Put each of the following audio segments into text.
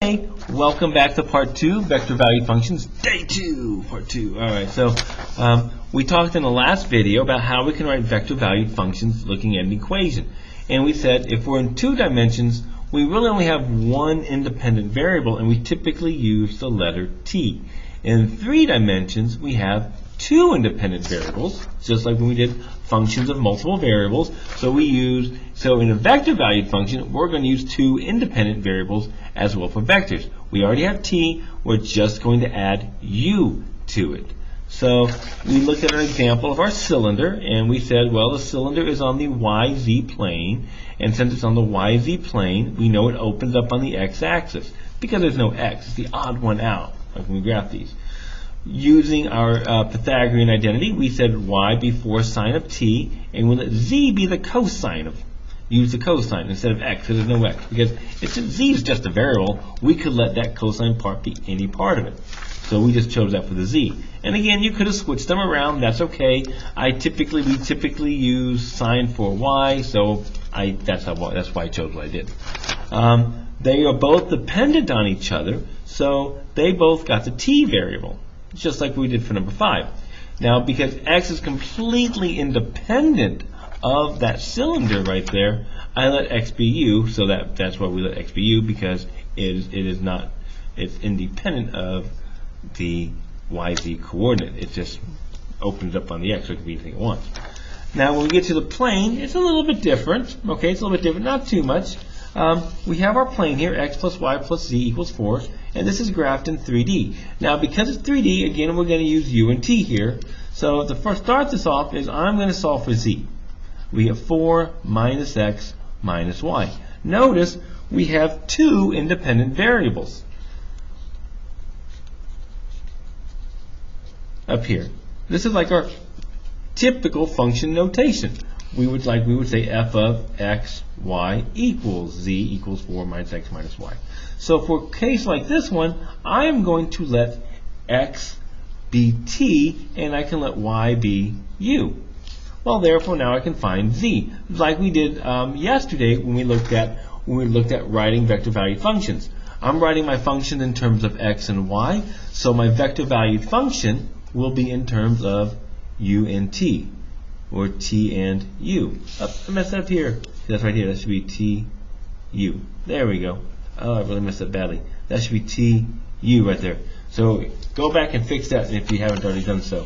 Hey, welcome back to part 2, vector value functions, day 2, part 2. Alright, so we talked in the last video about how we can write vector valued functions looking at an equation. And we said if we're in 2 dimensions, we really only have one independent variable, and we typically use the letter t. In 3 dimensions, we have 2 independent variables, just like when we did functions of multiple variables. So in a vector valued function, we're going to use 2 independent variables as well for vectors. We already have t, we're just going to add u to it. So we looked at an example of our cylinder, and we said, well, the cylinder is on the YZ plane, and since it's on the YZ plane, we know it opens up on the x-axis, because there's no x, it's the odd one out, like when we graph these. Using our Pythagorean identity, we said y before sine of t, and we'll let z be the cosine of, use the cosine instead of x, because there's no x. Because since z is just a variable, we could let that cosine part be any part of it. So we just chose that for the z. And again, you could have switched them around, that's okay. We typically use sine for y, so that's why I chose what I did. They are both dependent on each other, so they both got the t variable, just like we did for number 5. Now, because x is completely independent of that cylinder right there, I let x be u, so that's why we let x be u, because it's independent of the yz coordinate. It just opens up on the x, so it can be anything it wants. Now, when we get to the plane, it's a little bit different. Okay, it's a little bit different, not too much. We have our plane here, x plus y plus z equals 4, and this is graphed in 3D. Now, because it's 3D, again, we're going to use u and t here. So to first start this off is I'm going to solve for z. We have 4 minus x minus y. Notice we have 2 independent variables up here. This is like our typical function notation. We would say f of x, y equals z equals 4 minus x minus y. So for a case like this one, I am going to let x be t, and I can let y be u. Well, therefore, now I can find z, like we did yesterday when we looked at writing vector valued functions. I'm writing my function in terms of x and y, so my vector valued function will be in terms of u and t, or t and u. I messed up here. That's right here. That should be t, u. There we go. Oh, I really messed up badly. That should be t, u right there. So go back and fix that if you haven't already done so.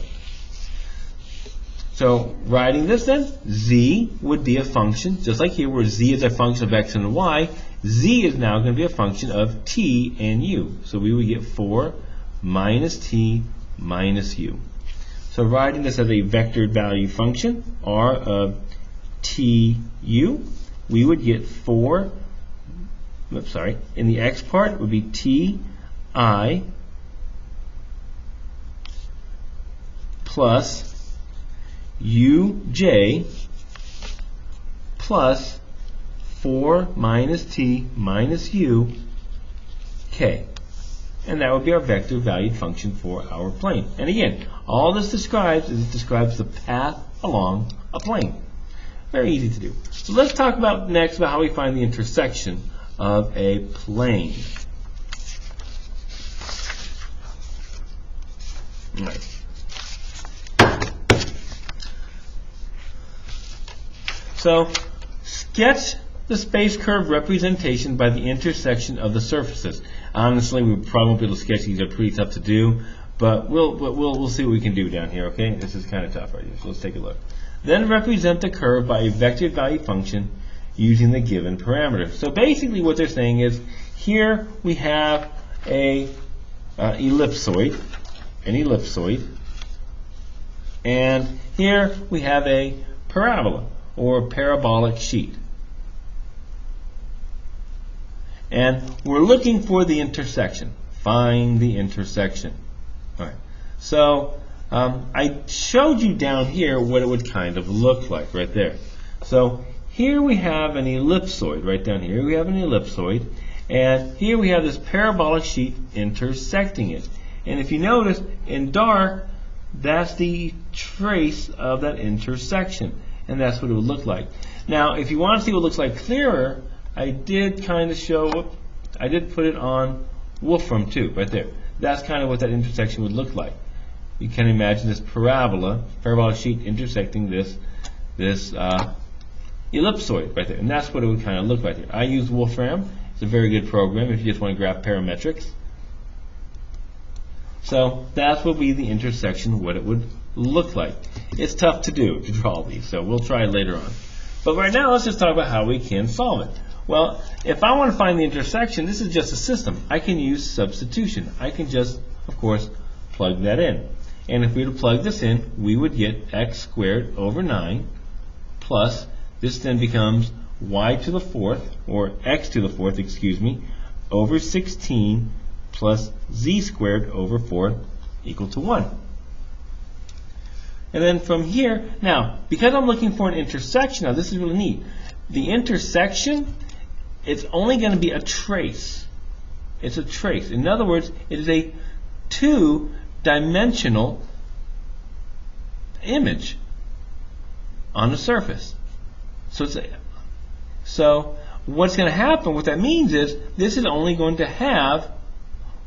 So writing this then, z would be a function, just like here where z is a function of x and y, z is now going to be a function of t and u. So we would get 4 minus t minus u. So writing this as a vectored value function, r of t u, we would get 4, in the x part would be t I plus uj plus 4 minus t minus u k. And that would be our vector valued function for our plane. And again, all this describes the path along a plane. Very easy to do. So let's talk next about how we find the intersection of a plane. All right. So, sketch the space curve representation by the intersection of the surfaces. Honestly, we probably won't be able to sketch these. They're pretty tough to do, but we'll see what we can do down here. Okay, this is kind of tough right here. So let's take a look. Then represent the curve by a vector value function using the given parameter. So basically, what they're saying is here we have an ellipsoid, and here we have a parabola or parabolic sheet. And we're looking for the intersection. Find the intersection. All right. So I showed you down here what it would kind of look like right there. So here we have an ellipsoid right down here. We have an ellipsoid. And here we have this parabolic sheet intersecting it. And if you notice, in dark, that's the trace of that intersection. And that's what it would look like. Now, if you want to see what it looks like clearer, I did kind of show, I did put it on Wolfram too, right there. That's kind of what that intersection would look like. You can imagine this parabolic sheet intersecting this ellipsoid right there, and that's what it would kind of look like here. I use Wolfram. It's a very good program if you just want to graph parametrics. So that's what would be the intersection, what it would look like. It's tough to do, to draw these, so we'll try it later on. But right now, let's just talk about how we can solve it. Well, if I want to find the intersection, this is just a system. I can use substitution. I can just, of course, plug that in. And if we were to plug this in, we would get x squared over 9 plus, this then becomes y to the 4th, or x to the 4th, excuse me, over 16 plus z squared over 4 equal to 1. And then from here, now, because I'm looking for an intersection, now this is really neat. The intersection, it's only going to be a trace. It's a trace. In other words, it is a two-dimensional image on the surface. So what's going to happen, what that means is, this is only going to have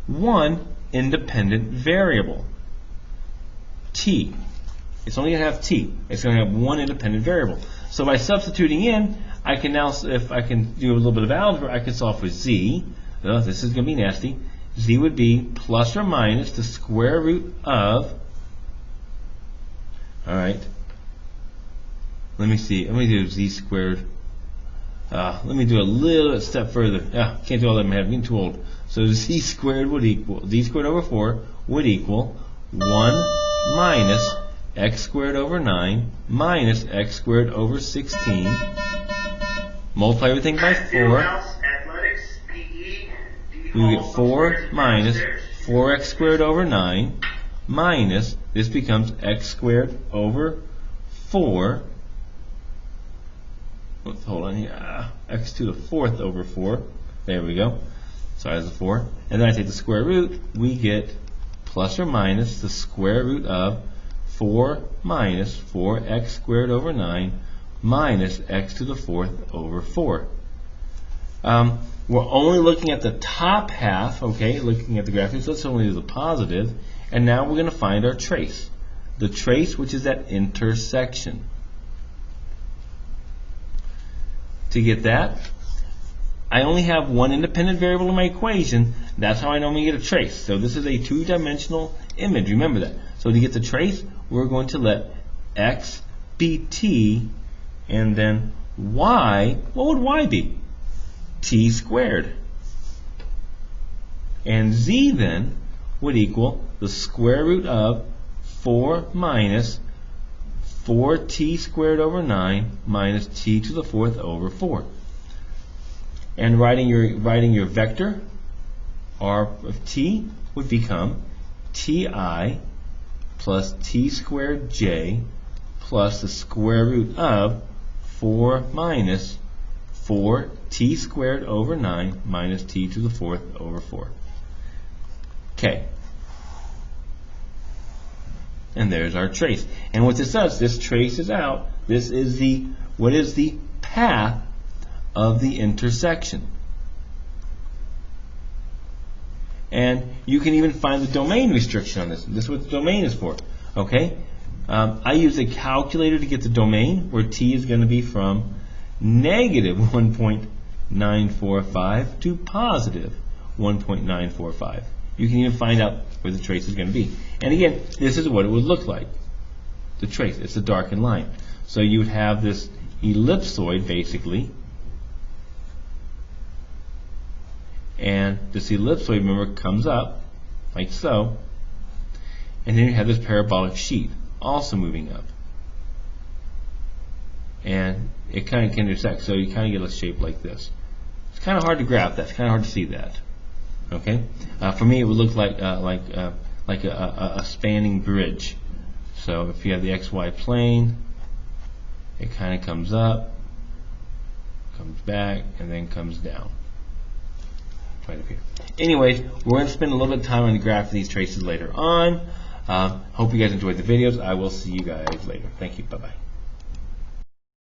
one independent variable, t. It's only going to have t. It's going to have one independent variable. So by substituting in, I can now, if I can do a little bit of algebra, I can solve for z. This is going to be nasty. Z would be plus or minus the square root of, all right, let me see, let me do z squared. Let me do a little step further. Can't do all that in my head, I'm getting too old. So z squared would equal, z squared over 4 would equal 1 minus x squared over 9 minus x squared over 16. Multiply everything by 4. We get 4 minus 4x squared over 9 minus, this becomes x squared over 4. Hold on here. X to the 4th over 4. There we go. Sorry, that's a 4. And then I take the square root. We get plus or minus the square root of 4 minus 4x squared over 9 minus x to the 4th over 4. We're only looking at the top half, okay, looking at the graphics, so let's only do the positive. And now we're going to find our trace. The trace, which is that intersection. To get that, I only have one independent variable in my equation. That's how I normally get a trace. So this is a two-dimensional image. Remember that. So to get the trace, we're going to let x be t, and then y, what would y be? T squared. And z then would equal the square root of 4 minus 4t squared over 9 minus t to the 4th over 4. And writing your vector, r of t, would become ti plus t squared j plus the square root of 4 minus 4t squared over 9 minus t to the 4th over 4. Okay. And there's our trace. And what this does, this traces out, this is the, what is the path of the intersection. And you can even find the domain restriction on this. This is what the domain is for. Okay? I use a calculator to get the domain, where t is going to be from negative 1.945 to positive 1.945. You can even find out where the trace is going to be. And again, this is what it would look like. The trace, it's a darkened line. So you would have this ellipsoid, basically. And this ellipsoid, remember, comes up, like so. And then you have this parabolic sheet, also moving up. And it kind of can intersect, so you kind of get a shape like this. It's kind of hard to graph that. It's kind of hard to see that. Okay, for me it would look like a spanning bridge. So if you have the XY plane, it kind of comes up, comes back, and then comes down. Right up here. Anyways, we're going to spend a little bit of time on the graph of these traces later on. Hope you guys enjoyed the videos. I will see you guys later. Thank you. Bye-bye.